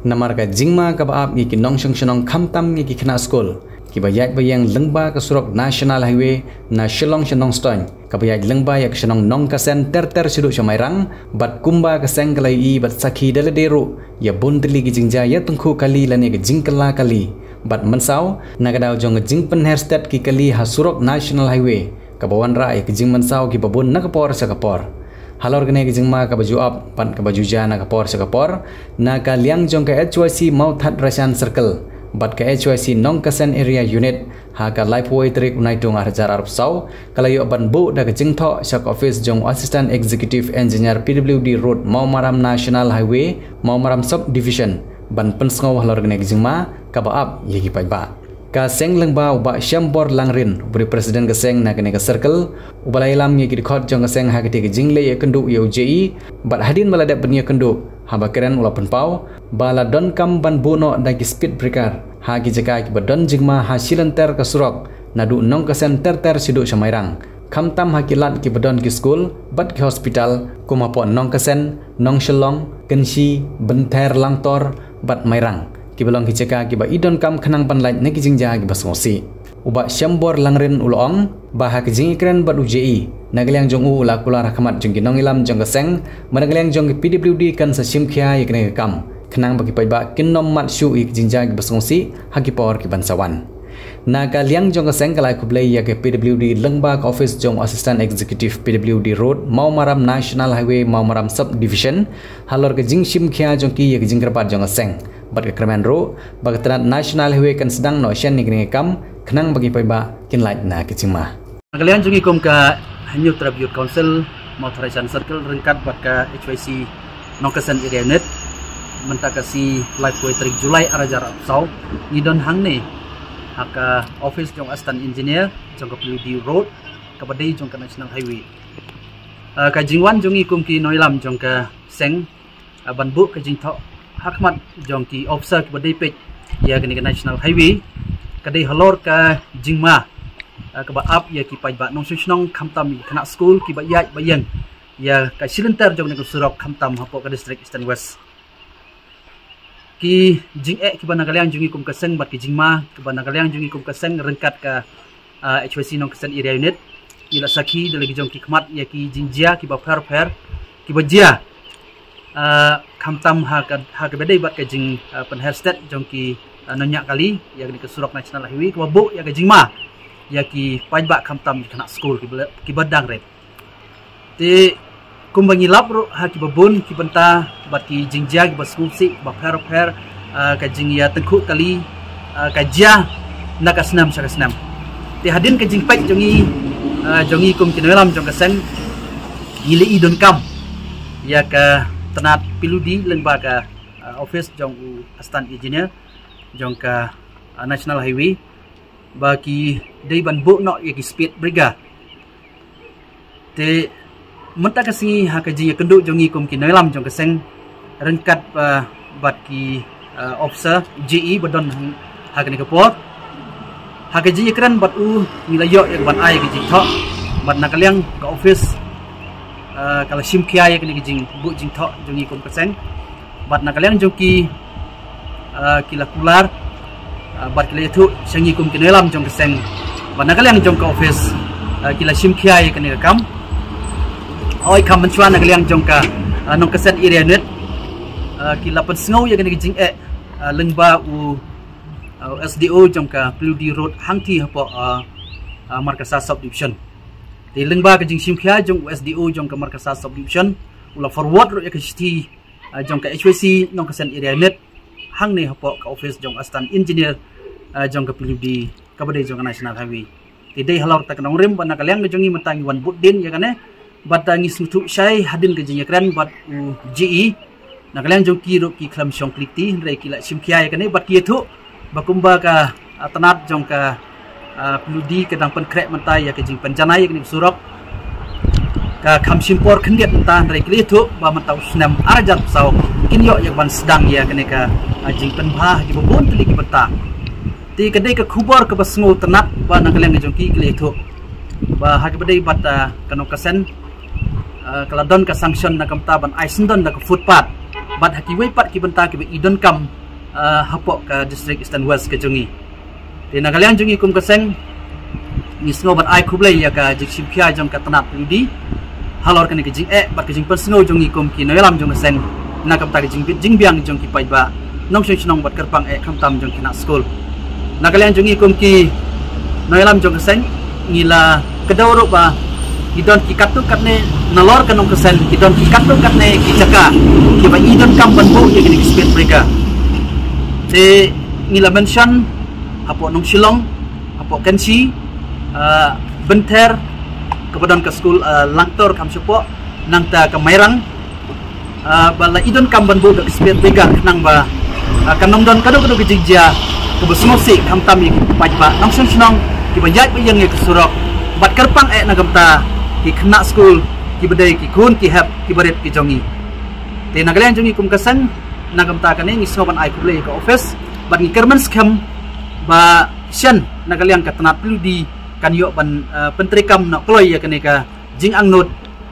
namar ka jingma ka baap ngi ki nong shong shong khamtam ngi ki khna school ki bayat bayang lengba ka surok national highway na shillong shenong stoin ka bayat lengba yak shenong nong ka sen ter sidu chamairang bat kumba ka seng kalai I bat sakhi daladeru ya bundli ki jingja ya tungku kali lane ki jingkala kali bat mensau nagadaw jong jing penher state ki kali ha surok national highway ka bawan ra ki jing mensau ki babun nakapor sa kapor halor gane ki jingma ka baju up pan ka baju jana ka por sa kapor na ka liang jong ka HYC Mount Hat Rashan Circle bat ka HYC Nong Kasen Area Unit ha ka Lifeway Trik unai tung arjar arab sau kalayo ban bu da ka jingtho sak office jong Assistant Executive Engineer PWD Road Maumaram National Highway Maumaram Subdivision ban pensngau halor gane ki jingma ka baap yegi paiba ka seng lengba uba syambor langrin beri presiden ka seng na kene ka circle ubalai lam ngi ki khot jong ka seng ha ki jingle ye kendu ye UJI bat hadin malada benia kendu haba keren ula penpau bala don kam ban bono da ki speed breaker ha ki jaka ki badon jingma ha silenter ka surok nadu nong ka sen ter sidu samairang khamtam ha ki lat ki badon ki school bat ki hospital kuma po nong ka sen nong shelong kensi benter langtor bat mairang ki belong ki jaka ki ba idon kam khanang pan lait ne ki jingja ki basngosi uba syambor langren ulong bah ki jingikren bat UJI nagaliang jong u la kula rahmat jong ki nongilam jong ka seng managaliang jong ki PWD kan sa simkhia ikne kam khanang bagi paiba kinnom mat shu ik jingja ki basngosi haki por ki bansawan nagaliang jong ka seng kalai kublai ya ki PWD lengba ka office jong Assistant Executive PWD Road Maumaram National Highway Maumaram Subdivision halor ki jing simkhia jong ki ya ki jingkrapat jong ka seng bat kekraman ro bagatan national highway kan sedang no shen ni kam khnang bagi paiba kin light na kicingma kalian jungi kom ka New Tribute Council Mount Rashan Circle rengkat bat ka HYC Nongkasan Area Unit mentakasi Lifeway Trik Julai arajar sau ngidon hang ne haka office jong Assistant Engineer jong ka PWD Road ka badai jong ka National Highway ka jingwan jungi kom ki noilam jong ka seng banbu ka jingtho hakmat jong ki officer ki badai pej ya kini ka National Highway kadai halor ka jingma ka ba up ya ki paj ba nong susnong khamtam khana school ki ba yai bayang ya ka silenter jong ne surok khamtam hapo ka district Eastern West ki jing ki ba nagaliang jungi kum ka seng bat ki jingma ki ba nagaliang jungi kum ka seng rengkat ka HYC nong kasen area unit ila sakhi dalagi jong ki khmat ya ki jingjia ki ba fer ki ba jia khamtam ha ka bedai bat ka jing penher state jong ki nonyak kali ya ni ke surok National Highway ka bu ya ka jingma ya ki pajba khamtam khana school ki badang red ti kumbangi lap ro ha ki babun ki banta bat ki jingjia ki basku si ba fer ka jing ya tengku kali ka jia nakasnam sakasnam ti hadin ka jing paj jongi kum ki nolam jong ka sen ngili idon kam ya ka tenat piludi lembaga office jong Assistant Engineer jong ka National Highway bagi dei ban bu no yaki speed briga te menta kasi ha ka ji kendu jongi kum ki noilam jong ka seng rengkat bat ki officer GE badon ha ka ni ka por ha ka ji kran bat u nilayo yak ban ai ki ji tho bat nakaliang ka office kalau simkia ya kini jing bu jing tho jongi kum kaseng bat nakaliang jongki kilakular bat kile thu sangi kum kinelam jong kaseng bat nakaliang jong ka office kila simkia ya kini kam oi kam mencuan nakaliang jong ka nong kasen area unit kila pensngau ya kini jing lengba u SDO jong ka PWD Road hangti hapo markasa subdivision di lengba ka jing simkhia jong SDO jong ka markasa subdivision ula forward ro ya ka city jong ka HYC nong kasen area unit hang ne hapo ka office jong Assistant Engineer jong ka PWD ka badai jong National Highway ti dei halor ta kanong rim ban nakaliang jongi mentangi wan budin ya kane batangi sutu syai hadin ka jing ekran bat GE nakaliang jong ki ro ki klam syong kliti rei kila simkhia ya kane bat ki thu bakumba ka tanat jong ka PWD kadang pen krek mentai ya kejing penjanai ya kini surok ka kham simpor khendiat mentan rei kli thu ba mentau snam arjat sau kinyo ya ban sedang ya kene ka jing penbah di bobon teli ki beta ti kedai ka khubor ka basngo tanat ba nakaleng jong ki kli thu ba ha ke bedai bat kanong kasen kaladon ka sanction na kamta ban aisendon na ka footpath bat hakiwei pat ki benta ki idon kam hapok ke district Eastern West ke jongi te nagalian jongi kum keseng ni sngo bat ai khublei ya ka jik simphia jong ka tanap di halor kan ke jing bat ke jing pen sngo jongi kum ki noelam jong keseng na kam ta ke jing biang jong ki pai ba nong shnong bat kerpang kham tam jong ki na school nagalian jongi kum ki noelam jong keseng ngila kedawro ba idon ki katu katne nalor kanong kesel idon ki katu katne ki jaka ki ba idon kam banbu ye ki speed mereka te ngila mention apo nong Shillong apo Kenchi benter kemudian ke school Langtor kam sepo nang ta ke Mairang bala idon kam banbu ke speed mereka nang ba kanong don kadu ke jigja ke besmosi kam tami pajba nong shnong ki ba yat yang ke surok bat kerpang nagam ta ki kena school ki bedai ki kun ki hap ki baret ki jongi te nagalian jongi kum kasan nagam ta kane ngi soban ai kuble ka office bat ngi kerman skam ba shan nagalian ka tanat lu di kan yo ban pentrikam na kloy ya kane ka jing angnot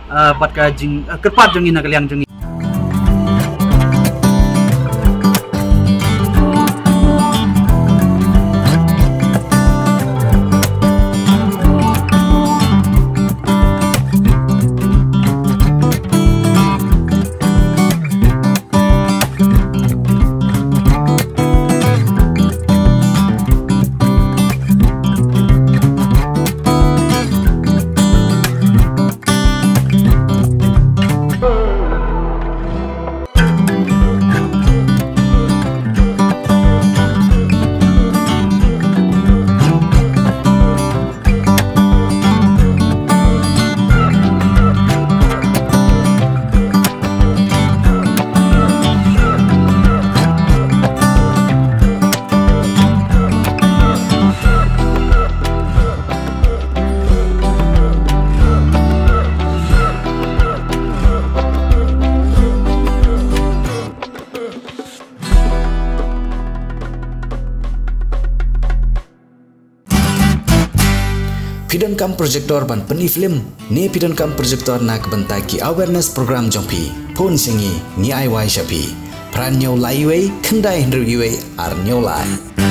bat ka jing kerpat jongi nagalian jongi Pidon kam projector ban peni film ne pidon kam projector nak bentai ki awareness program jompi phone singi ni ai wai shapi pran nyau lai wei khandai hendru wei ar nyau lai